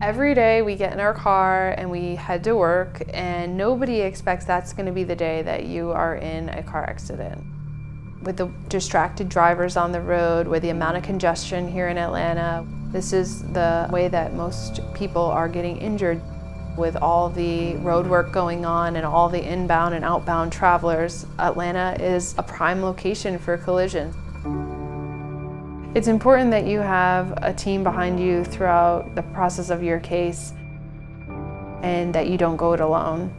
Every day we get in our car and we head to work, and nobody expects that's going to be the day that you are in a car accident. With the distracted drivers on the road, with the amount of congestion here in Atlanta, this is the way that most people are getting injured. With all the road work going on and all the inbound and outbound travelers, Atlanta is a prime location for collisions. It's important that you have a team behind you throughout the process of your case and that you don't go it alone.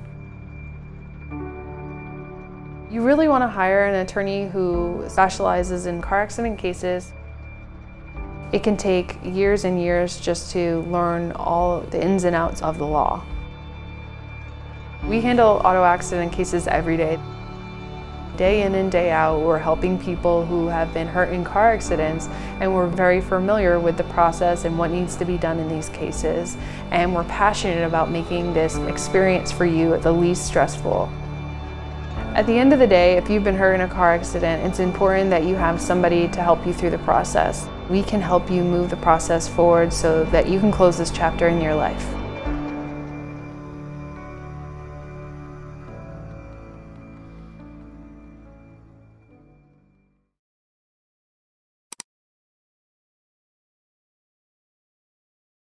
You really want to hire an attorney who specializes in car accident cases. It can take years and years just to learn all the ins and outs of the law. We handle auto accident cases every day. Day in and day out, we're helping people who have been hurt in car accidents, and we're very familiar with the process and what needs to be done in these cases. And we're passionate about making this experience for you the least stressful. At the end of the day, if you've been hurt in a car accident, it's important that you have somebody to help you through the process. We can help you move the process forward so that you can close this chapter in your life.